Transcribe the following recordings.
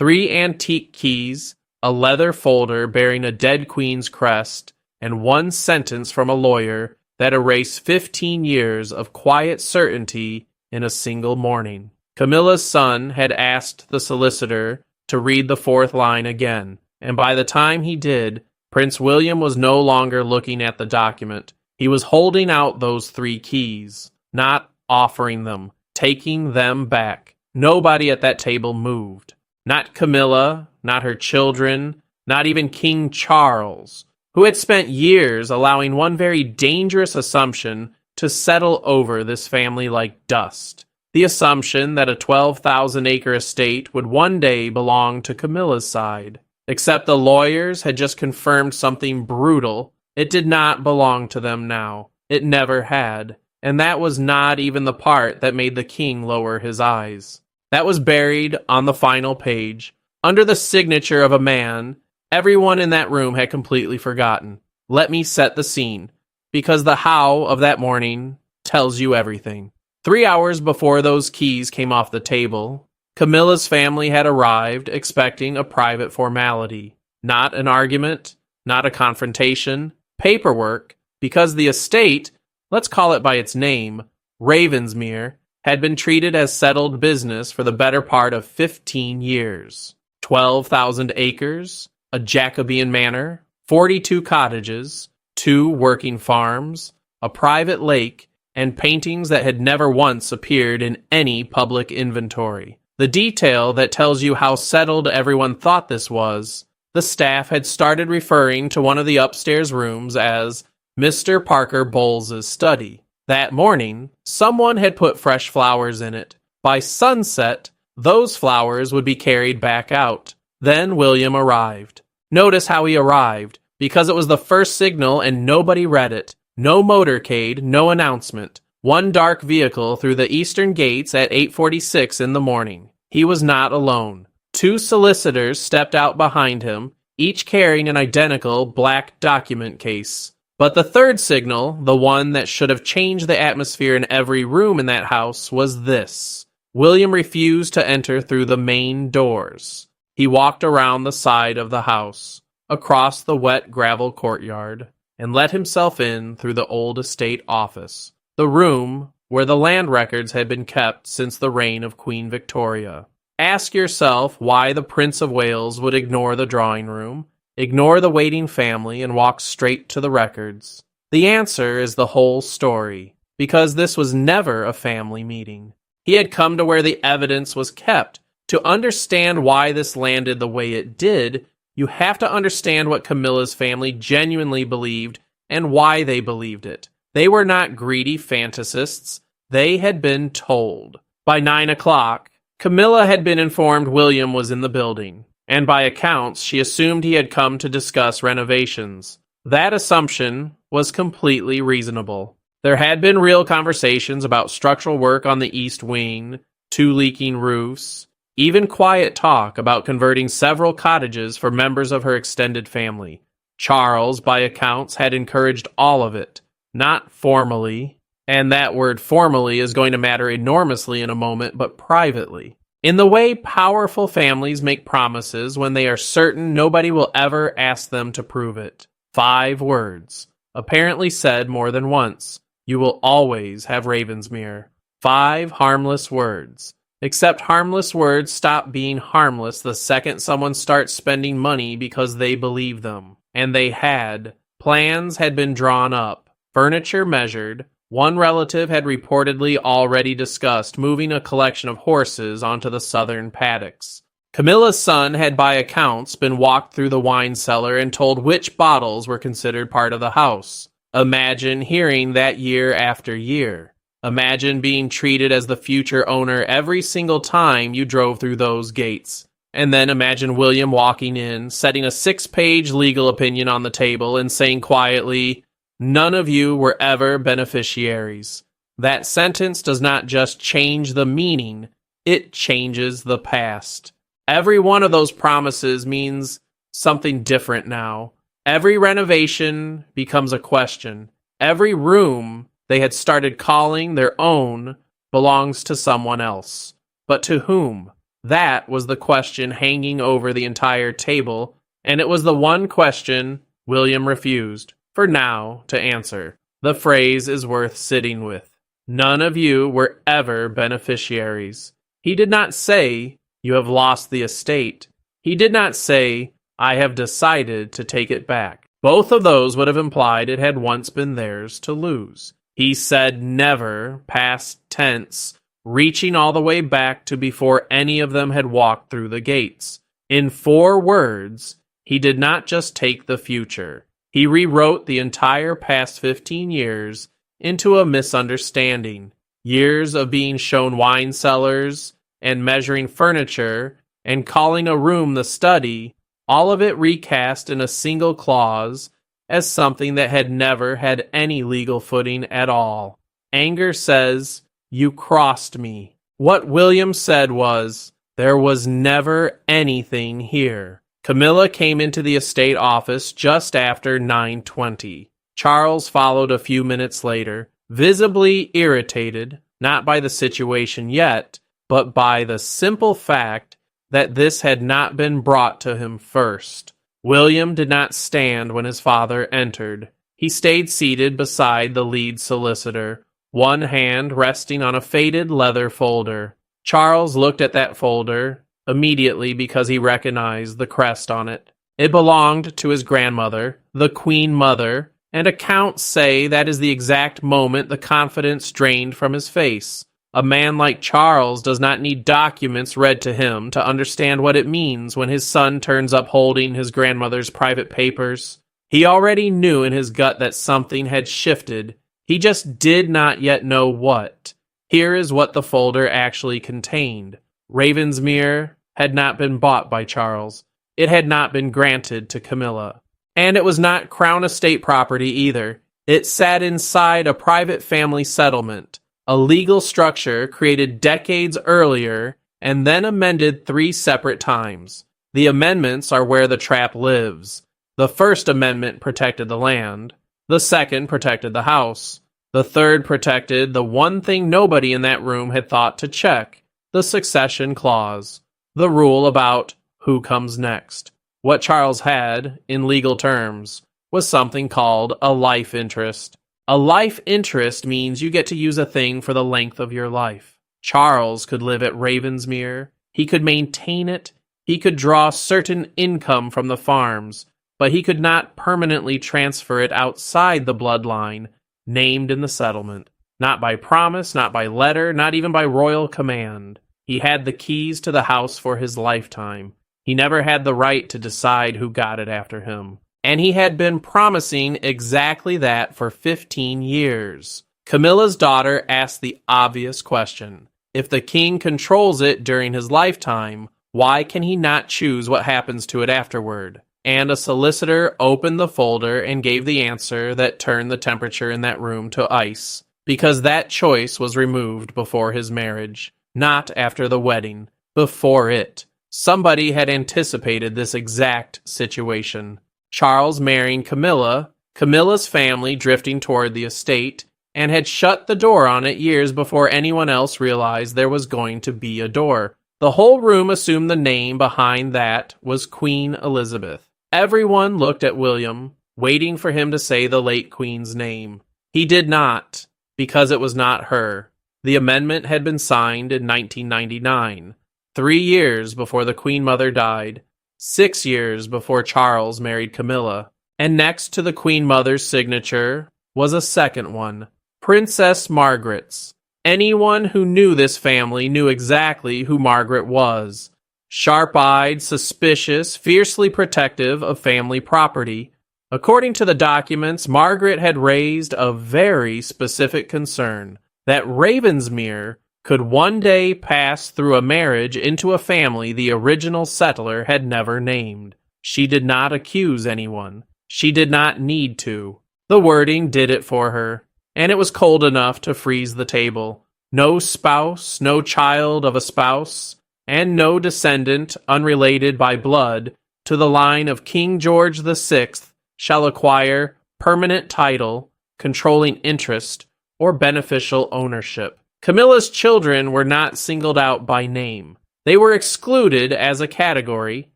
3 antique keys, a leather folder bearing a dead queen's crest, and one sentence from a lawyer that erased 15 years of quiet certainty in a single morning. Camilla's son had asked the solicitor to read the 4th line again, and by the time he did, Prince William was no longer looking at the document. He was holding out those 3 keys, not offering them, taking them back. Nobody at that table moved. Not Camilla, not her children, not even King Charles, who had spent years allowing one very dangerous assumption to settle over this family like dust. The assumption that a 12,000-acre estate would one day belong to Camilla's side. Except the lawyers had just confirmed something brutal. It did not belong to them now. It never had. And that was not even the part that made the king lower his eyes. That was buried on the final page, under the signature of a man everyone in that room had completely forgotten. Let me set the scene, because the how of that morning tells you everything. 3 hours before those keys came off the table, Camilla's family had arrived expecting a private formality. Not an argument, not a confrontation, paperwork, because the estate, let's call it by its name, Ravensmere, had been treated as settled business for the better part of 15 years. 12,000 acres, a Jacobean manor, 42 cottages, 2 working farms, a private lake, and paintings that had never once appeared in any public inventory. The detail that tells you how settled everyone thought this was, the staff had started referring to one of the upstairs rooms as Mr. Parker Bowles' study. That morning, someone had put fresh flowers in it. By sunset, those flowers would be carried back out. Then William arrived. Notice how he arrived, because it was the first signal and nobody read it. No motorcade, no announcement. One dark vehicle through the eastern gates at 8:46 in the morning. He was not alone. 2 solicitors stepped out behind him, each carrying an identical black document case. But the third signal, the one that should have changed the atmosphere in every room in that house, was this. William refused to enter through the main doors. He walked around the side of the house, across the wet gravel courtyard, and let himself in through the old estate office, the room where the land records had been kept since the reign of Queen Victoria. Ask yourself why the Prince of Wales would ignore the drawing room, ignore the waiting family, and walk straight to the records. The answer is the whole story, because this was never a family meeting. He had come to where the evidence was kept. To understand why this landed the way it did, you have to understand what Camilla's family genuinely believed and why they believed it. They were not greedy fantasists. They had been told. By 9 o'clock, Camilla had been informed William was in the building, and by accounts, she assumed he had come to discuss renovations. That assumption was completely reasonable. There had been real conversations about structural work on the east wing, 2 leaking roofs, even quiet talk about converting several cottages for members of her extended family. Charles, by accounts, had encouraged all of it. Not formally, and that word formally is going to matter enormously in a moment, but privately. In the way powerful families make promises when they are certain nobody will ever ask them to prove it. 5 words, apparently said more than once. You will always have Ravensmere. 5 harmless words. Except harmless words stop being harmless the second someone starts spending money because they believe them. And they had. Plans had been drawn up. Furniture measured. One relative had reportedly already discussed moving a collection of horses onto the southern paddocks. Camilla's son had by accounts been walked through the wine cellar and told which bottles were considered part of the house. Imagine hearing that year after year. Imagine being treated as the future owner every single time you drove through those gates. And then imagine William walking in, setting a 6-page legal opinion on the table and saying quietly, "None of you were ever beneficiaries." That sentence does not just change the meaning, it changes the past. Every one of those promises means something different now. Every renovation becomes a question. Every room they had started calling their own belongs to someone else. But to whom? That was the question hanging over the entire table, and it was the one question William refused, for now, to answer. The phrase is worth sitting with. None of you were ever beneficiaries. He did not say, you have lost the estate. He did not say, I have decided to take it back. Both of those would have implied it had once been theirs to lose. He said never, past tense, reaching all the way back to before any of them had walked through the gates. In 4 words, he did not just take the future. He rewrote the entire past 15 years into a misunderstanding. Years of being shown wine cellars and measuring furniture and calling a room the study, all of it recast in a single clause as something that had never had any legal footing at all. Anger says, you crossed me. What William said was, there was never anything here. Camilla came into the estate office just after 9:20. Charles followed a few minutes later, visibly irritated, not by the situation yet, but by the simple fact that this had not been brought to him first. William did not stand when his father entered. He stayed seated beside the lead solicitor, one hand resting on a faded leather folder. Charles looked at that folder immediately because he recognized the crest on it. It belonged to his grandmother, the Queen Mother, and accounts say that is the exact moment the confidence drained from his face. A man like Charles does not need documents read to him to understand what it means when his son turns up holding his grandmother's private papers. He already knew in his gut that something had shifted. He just did not yet know what. Here is what the folder actually contained. Ravensmere had not been bought by Charles. It had not been granted to Camilla. And it was not Crown Estate property either. It sat inside a private family settlement, a legal structure created decades earlier and then amended 3 separate times. The amendments are where the trap lives. The First Amendment protected the land. The second protected the house. The third protected the one thing nobody in that room had thought to check, the succession clause, the rule about who comes next. What Charles had, in legal terms, was something called a life interest. A life interest means you get to use a thing for the length of your life. Charles could live at Ravensmere. He could maintain it. He could draw certain income from the farms, but he could not permanently transfer it outside the bloodline named in the settlement. Not by promise, not by letter, not even by royal command. He had the keys to the house for his lifetime. He never had the right to decide who got it after him. And he had been promising exactly that for 15 years. Camilla's daughter asked the obvious question. If the king controls it during his lifetime, why can he not choose what happens to it afterward? And a solicitor opened the folder and gave the answer that turned the temperature in that room to ice, because that choice was removed before his marriage, not after the wedding, before it. Somebody had anticipated this exact situation. Charles marrying Camilla, Camilla's family drifting toward the estate, and had shut the door on it years before anyone else realized there was going to be a door. The whole room assumed the name behind that was Queen Elizabeth. Everyone looked at William, waiting for him to say the late Queen's name. He did not, because it was not her. The amendment had been signed in 1999, 3 years before the Queen Mother died, 6 years before Charles married Camilla, and next to the Queen Mother's signature was a second one, Princess Margaret's. Anyone who knew this family knew exactly who Margaret was. Sharp-eyed, suspicious, fiercely protective of family property. According to the documents, Margaret had raised a very specific concern that Ravensmere could one day pass through a marriage into a family the original settler had never named. She did not accuse anyone. She did not need to. The wording did it for her, and it was cold enough to freeze the table. No spouse, no child of a spouse, and no descendant unrelated by blood to the line of King George VI shall acquire permanent title, controlling interest, or beneficial ownership. Camilla's children were not singled out by name. They were excluded as a category,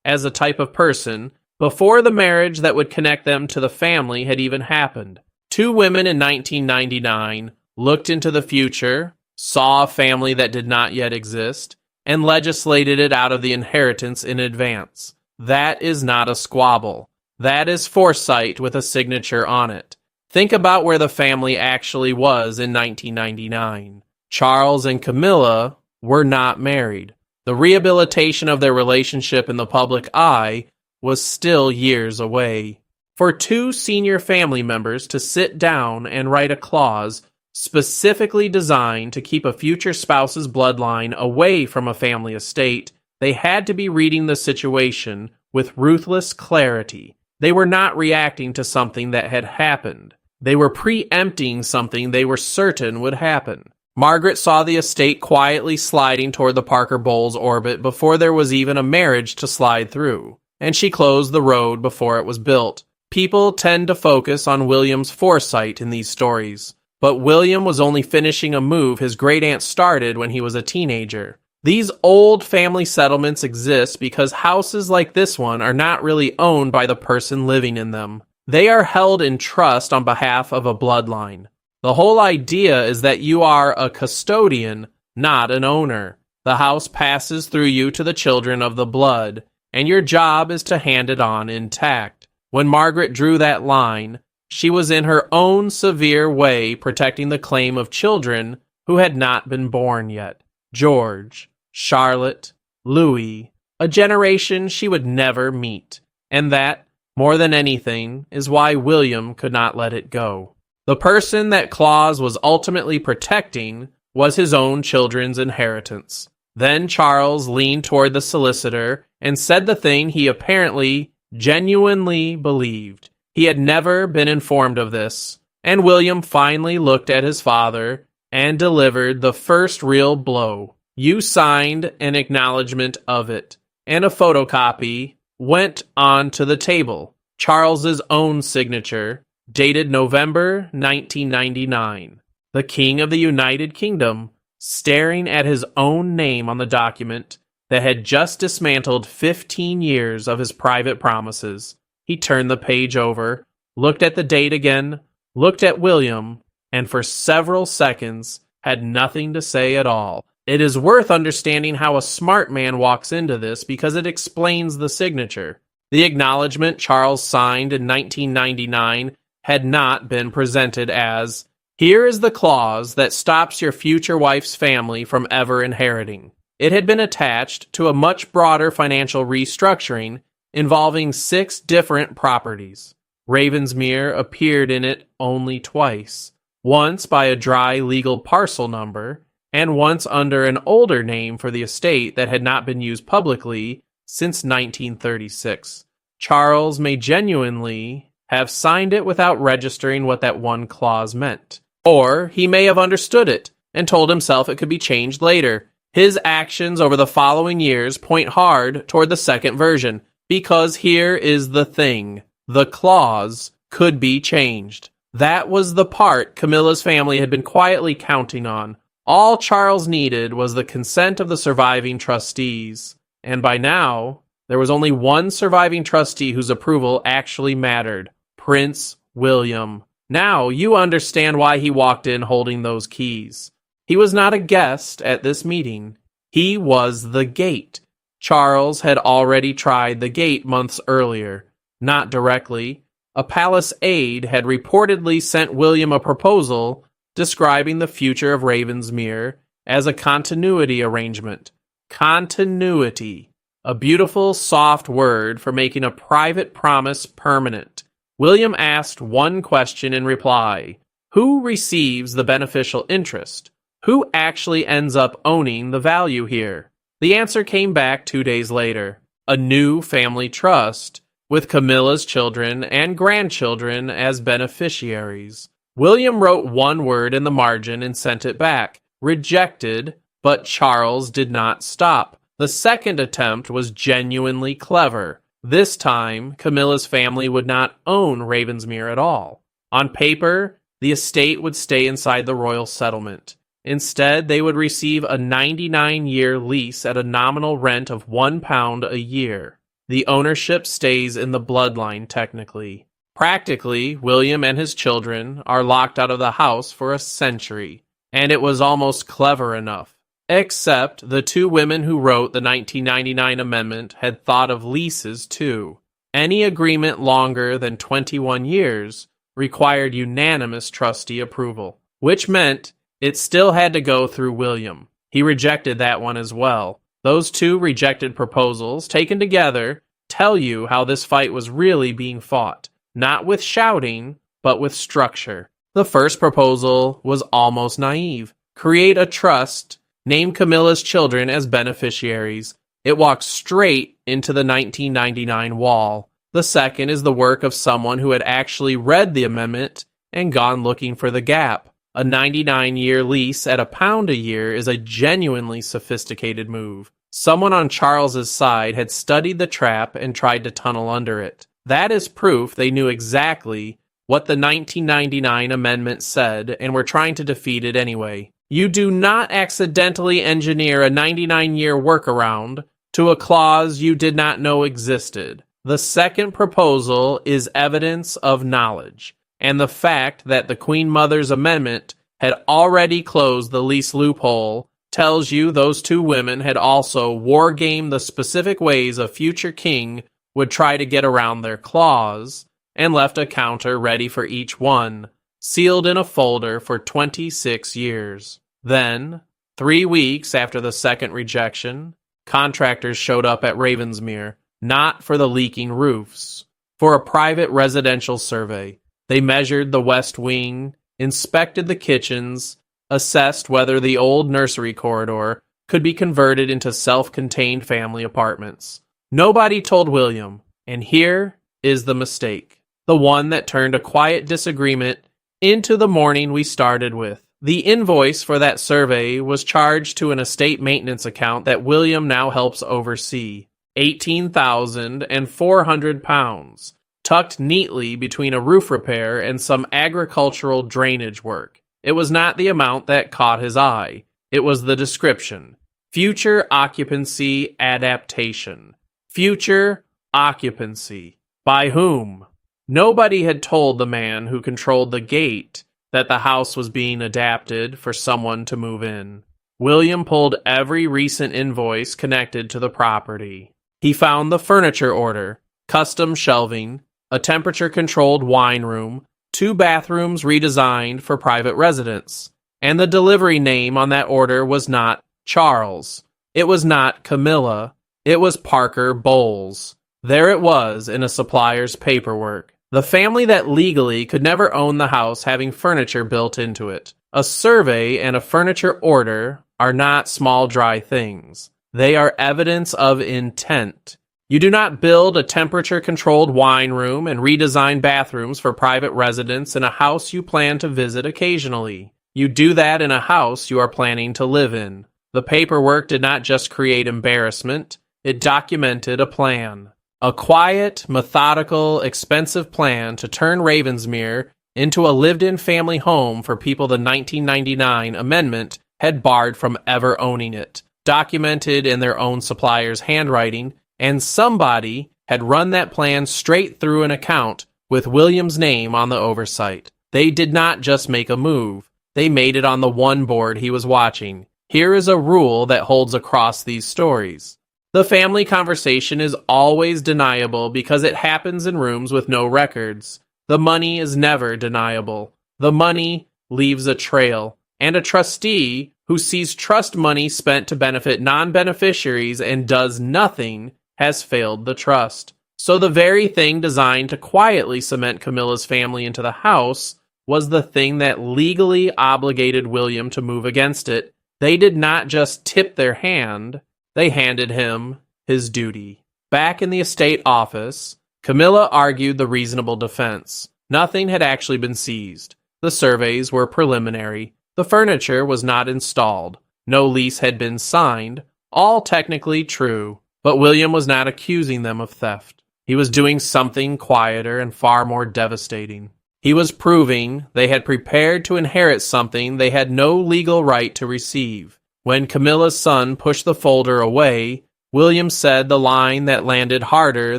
as a type of person, before the marriage that would connect them to the family had even happened. Two women in 1999 looked into the future, saw a family that did not yet exist, and legislated it out of the inheritance in advance. That is not a squabble. That is foresight with a signature on it. Think about where the family actually was in 1999. Charles and Camilla were not married. The rehabilitation of their relationship in the public eye was still years away. For two senior family members to sit down and write a clause specifically designed to keep a future spouse's bloodline away from a family estate, they had to be reading the situation with ruthless clarity. They were not reacting to something that had happened. They were preempting something they were certain would happen. Margaret saw the estate quietly sliding toward the Parker Bowles orbit before there was even a marriage to slide through, and she closed the road before it was built. People tend to focus on William's foresight in these stories, but William was only finishing a move his great-aunt started when he was a teenager. These old family settlements exist because houses like this one are not really owned by the person living in them. They are held in trust on behalf of a bloodline. The whole idea is that you are a custodian, not an owner. The house passes through you to the children of the blood, and your job is to hand it on intact. When Margaret drew that line, she was in her own severe way protecting the claim of children who had not been born yet. George, Charlotte, Louis, a generation she would never meet. And that, more than anything, is why William could not let it go. The person that clause was ultimately protecting was his own children's inheritance. Then Charles leaned toward the solicitor and said the thing he apparently genuinely believed. He had never been informed of this, and William finally looked at his father and delivered the first real blow. You signed an acknowledgement of it, and a photocopy went on to the table. Charles's own signature, dated November 1999. The King of the United Kingdom, staring at his own name on the document that had just dismantled 15 years of his private promises. He turned the page over, looked at the date again, looked at William, and for several seconds had nothing to say at all. It is worth understanding how a smart man walks into this because it explains the signature. The acknowledgement Charles signed in 1999 had not been presented as, "Here is the clause that stops your future wife's family from ever inheriting." It had been attached to a much broader financial restructuring involving 6 different properties. Ravensmere appeared in it only twice, once by a dry legal parcel number, and once under an older name for the estate that had not been used publicly since 1936. Charles may genuinely have signed it without registering what that one clause meant. Or he may have understood it and told himself it could be changed later. His actions over the following years point hard toward the second version, because here is the thing. The clause could be changed. That was the part Camilla's family had been quietly counting on. All Charles needed was the consent of the surviving trustees. And by now, there was only one surviving trustee whose approval actually mattered. Prince William. Now you understand why he walked in holding those keys. He was not a guest at this meeting. He was the gate. Charles had already tried the gate months earlier. Not directly. A palace aide had reportedly sent William a proposal describing the future of Ravensmere as a continuity arrangement. Continuity. A beautiful, soft word for making a private promise permanent. William asked one question in reply. Who receives the beneficial interest? Who actually ends up owning the value here? The answer came back 2 days later. A new family trust, with Camilla's children and grandchildren as beneficiaries. William wrote one word in the margin and sent it back. Rejected, but Charles did not stop. The second attempt was genuinely clever. This time, Camilla's family would not own Ravensmere at all. On paper, the estate would stay inside the royal settlement. Instead, they would receive a 99-year lease at a nominal rent of £1 a year. The ownership stays in the bloodline technically. Practically, William and his children are locked out of the house for a century, and it was almost clever enough. Except the two women who wrote the 1999 amendment had thought of leases too. Any agreement longer than 21 years required unanimous trustee approval, which meant it still had to go through William. He rejected that one as well. Those two rejected proposals, taken together, tell you how this fight was really being fought. Not with shouting, but with structure. The first proposal was almost naive. Create a trust, name Camilla's children as beneficiaries. It walks straight into the 1999 wall. The second is the work of someone who had actually read the amendment and gone looking for the gap. A 99-year lease at £1 a year is a genuinely sophisticated move. Someone on Charles's side had studied the trap and tried to tunnel under it. That is proof they knew exactly what the 1999 amendment said and were trying to defeat it anyway. You do not accidentally engineer a 99-year workaround to a clause you did not know existed. The second proposal is evidence of knowledge, and the fact that the Queen Mother's amendment had already closed the lease loophole tells you those two women had also wargamed the specific ways a future king would try to get around their clause, and left a counter ready for each one, sealed in a folder for 26 years. Then, 3 weeks after the second rejection, contractors showed up at Ravensmere, not for the leaking roofs, for a private residential survey. They measured the west wing, inspected the kitchens, assessed whether the old nursery corridor could be converted into self-contained family apartments. Nobody told William, and here is the mistake. The one that turned a quiet disagreement into the morning we started with. The invoice for that survey was charged to an estate maintenance account that William now helps oversee. £18,400, tucked neatly between a roof repair and some agricultural drainage work. It was not the amount that caught his eye. It was the description. Future occupancy adaptation. Future occupancy. By whom? Nobody had told the man who controlled the gate that the house was being adapted for someone to move in. William pulled every recent invoice connected to the property. He found the furniture order, custom shelving, a temperature-controlled wine room, 2 bathrooms redesigned for private residence, and the delivery name on that order was not Charles. It was not Camilla. It was Parker Bowles. There it was in a supplier's paperwork. The family that legally could never own the house having furniture built into it. A survey and a furniture order are not small dry things. They are evidence of intent. You do not build a temperature-controlled wine room and redesign bathrooms for private residence in a house you plan to visit occasionally. You do that in a house you are planning to live in. The paperwork did not just create embarrassment, it documented a plan. A quiet, methodical, expensive plan to turn Ravensmere into a lived-in family home for people the 1999 amendment had barred from ever owning it, documented in their own supplier's handwriting, and somebody had run that plan straight through an account with William's name on the oversight. They did not just make a move, they made it on the one board he was watching. Here is a rule that holds across these stories. The family conversation is always deniable because it happens in rooms with no records. The money is never deniable. The money leaves a trail, and a trustee who sees trust money spent to benefit non-beneficiaries and does nothing has failed the trust. So the very thing designed to quietly cement Camilla's family into the house was the thing that legally obligated William to move against it. They did not just tip their hand, they handed him his duty. Back in the estate office, Camilla argued the reasonable defense. Nothing had actually been seized. The surveys were preliminary. The furniture was not installed. No lease had been signed. All technically true. But William was not accusing them of theft. He was doing something quieter and far more devastating. He was proving they had prepared to inherit something they had no legal right to receive. When Camilla's son pushed the folder away, William said the line that landed harder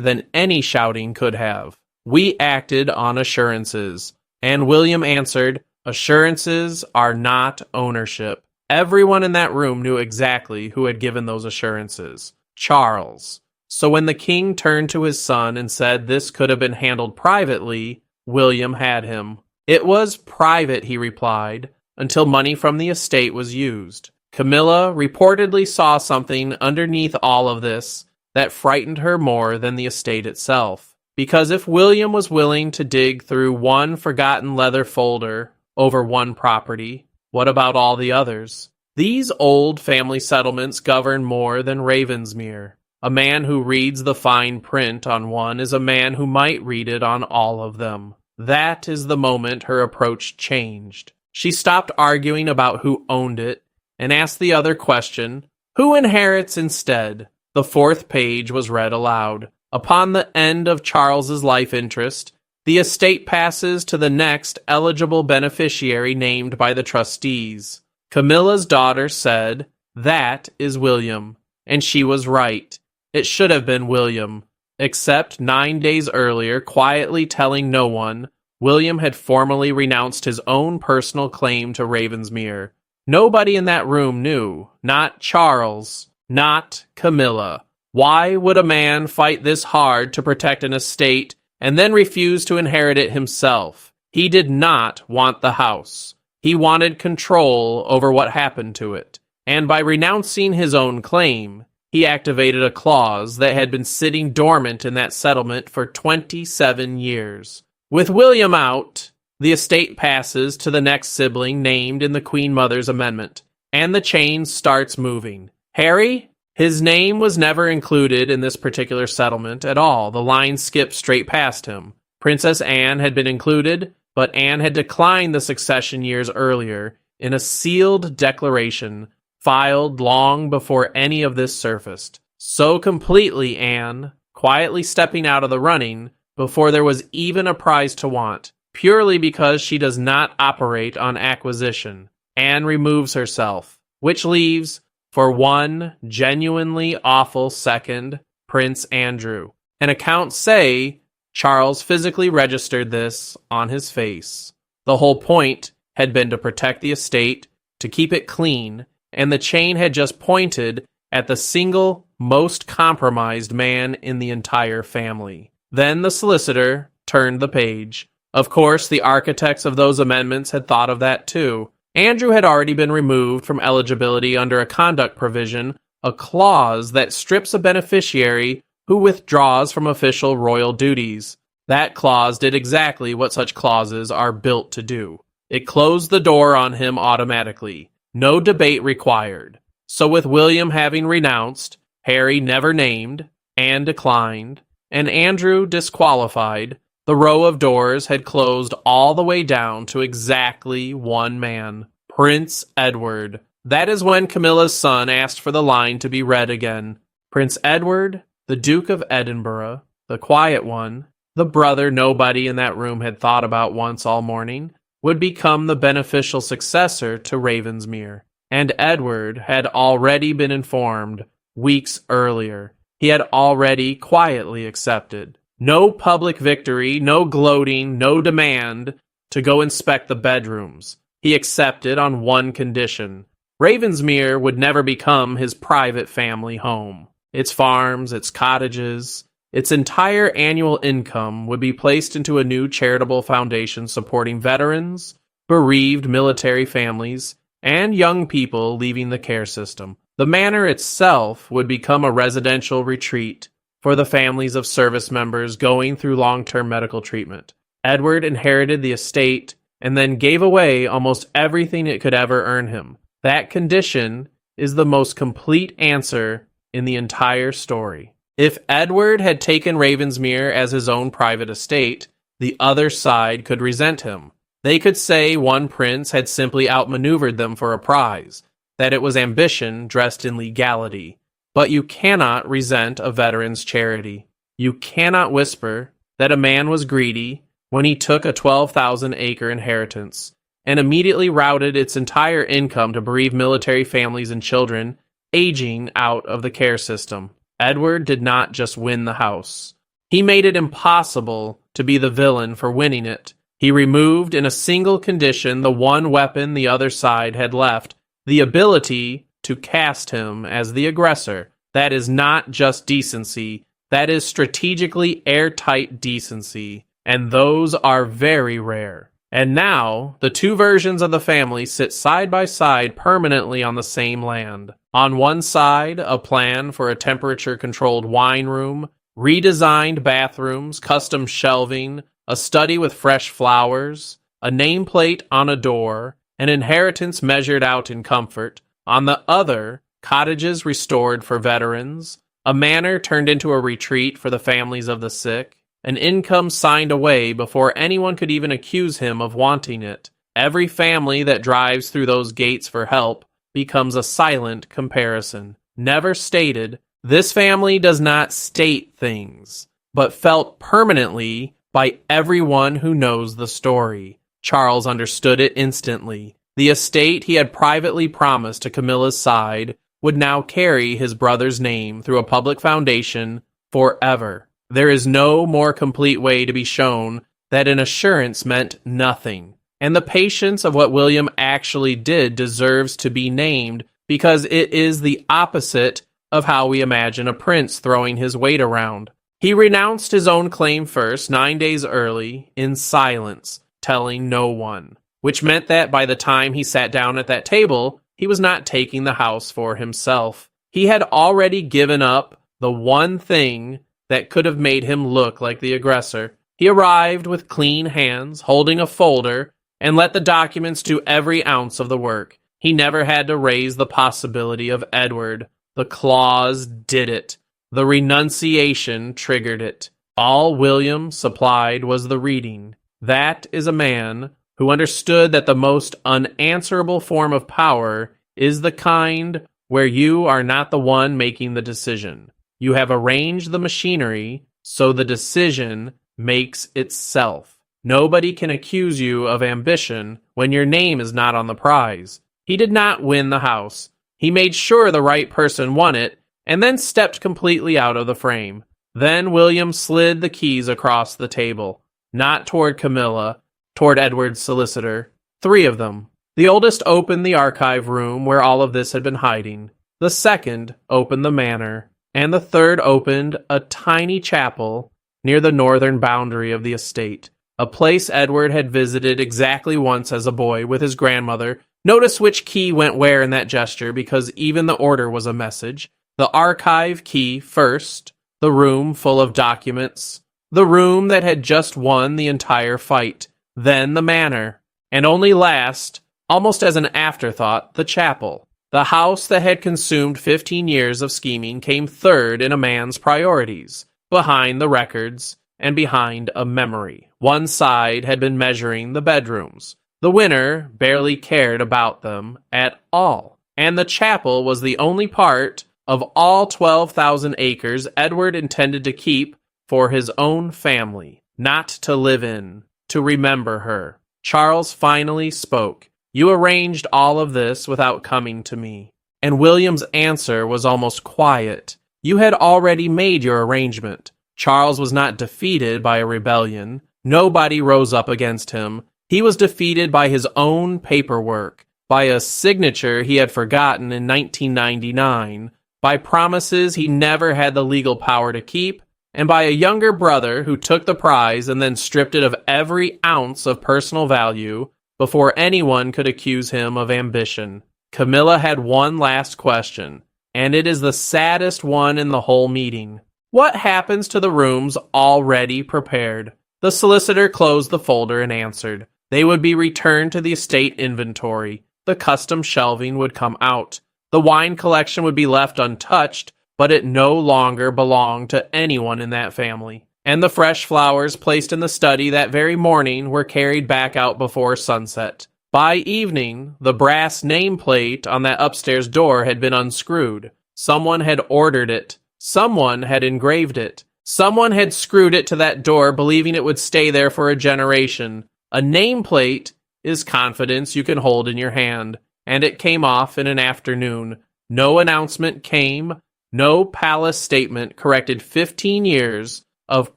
than any shouting could have. "We acted on assurances." And William answered, "Assurances are not ownership." Everyone in that room knew exactly who had given those assurances. Charles. So when the king turned to his son and said this could have been handled privately, William had him. "It was private," he replied, "until money from the estate was used." Camilla reportedly saw something underneath all of this that frightened her more than the estate itself. Because if William was willing to dig through one forgotten leather folder over one property, what about all the others? These old family settlements govern more than Ravensmere. A man who reads the fine print on one is a man who might read it on all of them. That is the moment her approach changed. She stopped arguing about who owned it and asked the other question, who inherits instead? The fourth page was read aloud. Upon the end of Charles's life interest, the estate passes to the next eligible beneficiary named by the trustees. Camilla's daughter said, "That is William," and she was right. It should have been William, except 9 days earlier, quietly telling no one, William had formally renounced his own personal claim to Ravensmere. Nobody in that room knew, not Charles, not Camilla. Why would a man fight this hard to protect an estate and then refuse to inherit it himself? He did not want the house. He wanted control over what happened to it. And by renouncing his own claim, he activated a clause that had been sitting dormant in that settlement for 27 years. With William out, the estate passes to the next sibling named in the Queen Mother's amendment, and the chain starts moving. Harry? His name was never included in this particular settlement at all. The line skipped straight past him. Princess Anne had been included, but Anne had declined the succession years earlier in a sealed declaration filed long before any of this surfaced. So completely Anne, quietly stepping out of the running before there was even a prize to want, purely because she does not operate on acquisition. Anne removes herself, which leaves, for one genuinely awful second, Prince Andrew. And accounts say Charles physically registered this on his face. The whole point had been to protect the estate, to keep it clean, and the chain had just pointed at the single most compromised man in the entire family. Then the solicitor turned the page. Of course, the architects of those amendments had thought of that too. Andrew had already been removed from eligibility under a conduct provision, a clause that strips a beneficiary who withdraws from official royal duties. That clause did exactly what such clauses are built to do. It closed the door on him automatically. No debate required. So with William having renounced, Harry never named, Anne declined, and Andrew disqualified, the row of doors had closed all the way down to exactly one man, Prince Edward. That is when Camilla's son asked for the line to be read again. Prince Edward, the Duke of Edinburgh, the quiet one, the brother nobody in that room had thought about once all morning, would become the beneficial successor to Ravensmere. And Edward had already been informed weeks earlier. He had already quietly accepted. No public victory, no gloating, no demand to go inspect the bedrooms. He accepted on one condition. Ravensmere would never become his private family home. Its farms, its cottages, its entire annual income would be placed into a new charitable foundation supporting veterans, bereaved military families, and young people leaving the care system. The manor itself would become a residential retreat for the families of service members going through long-term medical treatment. Edward inherited the estate and then gave away almost everything it could ever earn him. That condition is the most complete answer in the entire story. If Edward had taken Ravensmere as his own private estate, the other side could resent him. They could say one prince had simply outmaneuvered them for a prize, that it was ambition dressed in legality. But you cannot resent a veteran's charity. You cannot whisper that a man was greedy when he took a 12,000-acre inheritance and immediately routed its entire income to bereave military families and children aging out of the care system. Edward did not just win the house. He made it impossible to be the villain for winning it. He removed in a single condition the one weapon the other side had left, the ability to cast him as the aggressor. That is not just decency, that is strategically airtight decency, and those are very rare. And now, the two versions of the family sit side by side permanently on the same land. On one side, a plan for a temperature-controlled wine room, redesigned bathrooms, custom shelving, a study with fresh flowers, a nameplate on a door, an inheritance measured out in comfort. On the other, cottages restored for veterans, a manor turned into a retreat for the families of the sick, an income signed away before anyone could even accuse him of wanting it. Every family that drives through those gates for help becomes a silent comparison, never stated. This family does not state things, but felt permanently by everyone who knows the story. Charles understood it instantly. The estate he had privately promised to Camilla's side would now carry his brother's name through a public foundation forever. There is no more complete way to be shown that an assurance meant nothing, and the patience of what William actually did deserves to be named because it is the opposite of how we imagine a prince throwing his weight around. He renounced his own claim first, 9 days early, in silence, telling no one, which meant that by the time he sat down at that table, he was not taking the house for himself. He had already given up the one thing that could have made him look like the aggressor. He arrived with clean hands, holding a folder, and let the documents do every ounce of the work. He never had to raise the possibility of Edward. The clause did it. The renunciation triggered it. All William supplied was the reading. That is a man who understood that the most unanswerable form of power is the kind where you are not the one making the decision. You have arranged the machinery so the decision makes itself. Nobody can accuse you of ambition when your name is not on the prize. He did not win the house. He made sure the right person won it, and then stepped completely out of the frame. Then William slid the keys across the table, not toward Camilla, toward Edward's solicitor. 3 of them. The oldest opened the archive room where all of this had been hiding. The second opened the manor, and the third opened a tiny chapel near the northern boundary of the estate, a place Edward had visited exactly once as a boy with his grandmother. Notice which key went where in that gesture, because even the order was a message. The archive key first, the room full of documents, the room that had just won the entire fight, then the manor, and only last, almost as an afterthought, the chapel. The house that had consumed 15 years of scheming came third in a man's priorities, behind the records and behind a memory. One side had been measuring the bedrooms. The winner barely cared about them at all, and the chapel was the only part of all 12,000 acres Edward intended to keep for his own family, not to live in, to remember her. Charles finally spoke. You arranged all of this without coming to me. And William's answer was almost quiet. You had already made your arrangement. Charles was not defeated by a rebellion. Nobody rose up against him. He was defeated by his own paperwork, by a signature he had forgotten in 1999, by promises he never had the legal power to keep, and by a younger brother who took the prize and then stripped it of every ounce of personal value before anyone could accuse him of ambition. Camilla had one last question, and it is the saddest one in the whole meeting. What happens to the rooms already prepared? The solicitor closed the folder and answered. They would be returned to the estate inventory. The custom shelving would come out. The wine collection would be left untouched, but it no longer belonged to anyone in that family. And the fresh flowers placed in the study that very morning were carried back out before sunset. By evening, the brass nameplate on that upstairs door had been unscrewed. Someone had ordered it. Someone had engraved it. Someone had screwed it to that door, believing it would stay there for a generation. A nameplate is confidence you can hold in your hand, and it came off in an afternoon. No announcement came, no palace statement corrected 15 years of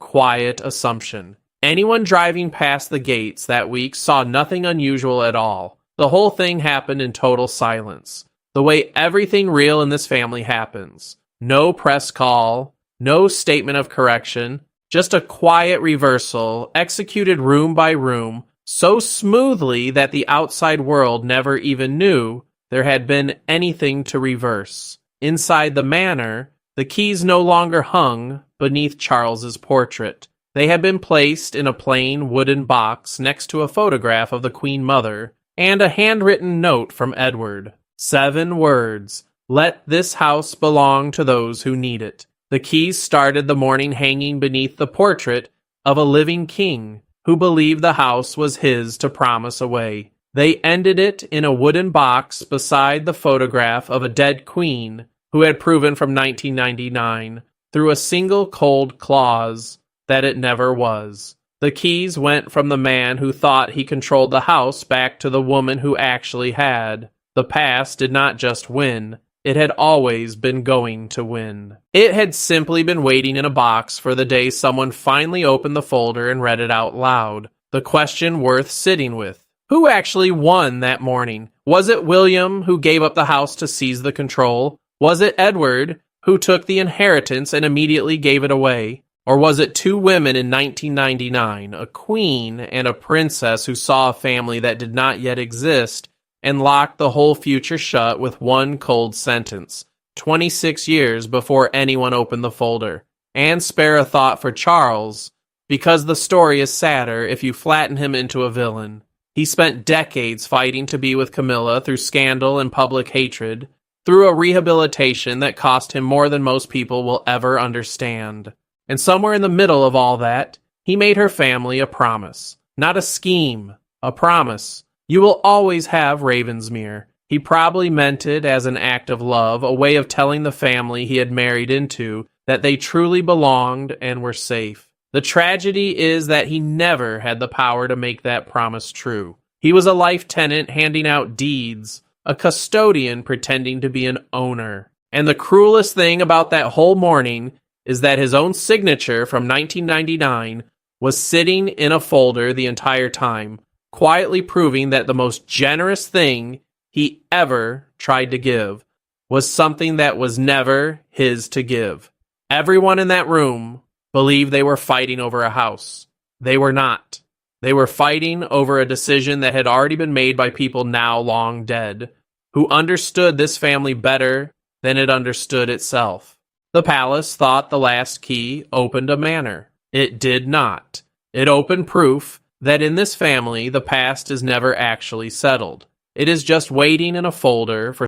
quiet assumption. Anyone driving past the gates that week saw nothing unusual at all. The whole thing happened in total silence, the way everything real in this family happens. No press call, no statement of correction, just a quiet reversal, executed room by room, so smoothly that the outside world never even knew there had been anything to reverse. Inside the manor, the keys no longer hung beneath Charles's portrait. They had been placed in a plain wooden box next to a photograph of the Queen Mother and a handwritten note from Edward. 7 words: "Let this house belong to those who need it." The keys started the morning hanging beneath the portrait of a living king who believed the house was his to promise away. They ended it in a wooden box beside the photograph of a dead queen who had proven from 1999 through a single cold clause that it never was. The keys went from the man who thought he controlled the house back to the woman who actually had. The past did not just win. It had always been going to win. It had simply been waiting in a box for the day someone finally opened the folder and read it out loud. The question worth sitting with. Who actually won that morning? Was it William, who gave up the house to seize the control? Was it Edward, who took the inheritance and immediately gave it away? Or was it 2 women in 1999, a queen and a princess who saw a family that did not yet exist and locked the whole future shut with one cold sentence, 26 years before anyone opened the folder? And spare a thought for Charles, because the story is sadder if you flatten him into a villain. He spent decades fighting to be with Camilla through scandal and public hatred, through a rehabilitation that cost him more than most people will ever understand. And somewhere in the middle of all that, he made her family a promise. Not a scheme, a promise. You will always have Ravensmere. He probably meant it as an act of love, a way of telling the family he had married into that they truly belonged and were safe. The tragedy is that he never had the power to make that promise true. He was a life tenant handing out deeds, a custodian pretending to be an owner. And the cruelest thing about that whole morning is that his own signature from 1999 was sitting in a folder the entire time, quietly proving that the most generous thing he ever tried to give was something that was never his to give. Everyone in that room believed they were fighting over a house. They were not. They were fighting over a decision that had already been made by people now long dead, who understood this family better than it understood itself. The palace thought the last key opened a manor. It did not. It opened proof that in this family the past is never actually settled. It is just waiting in a folder for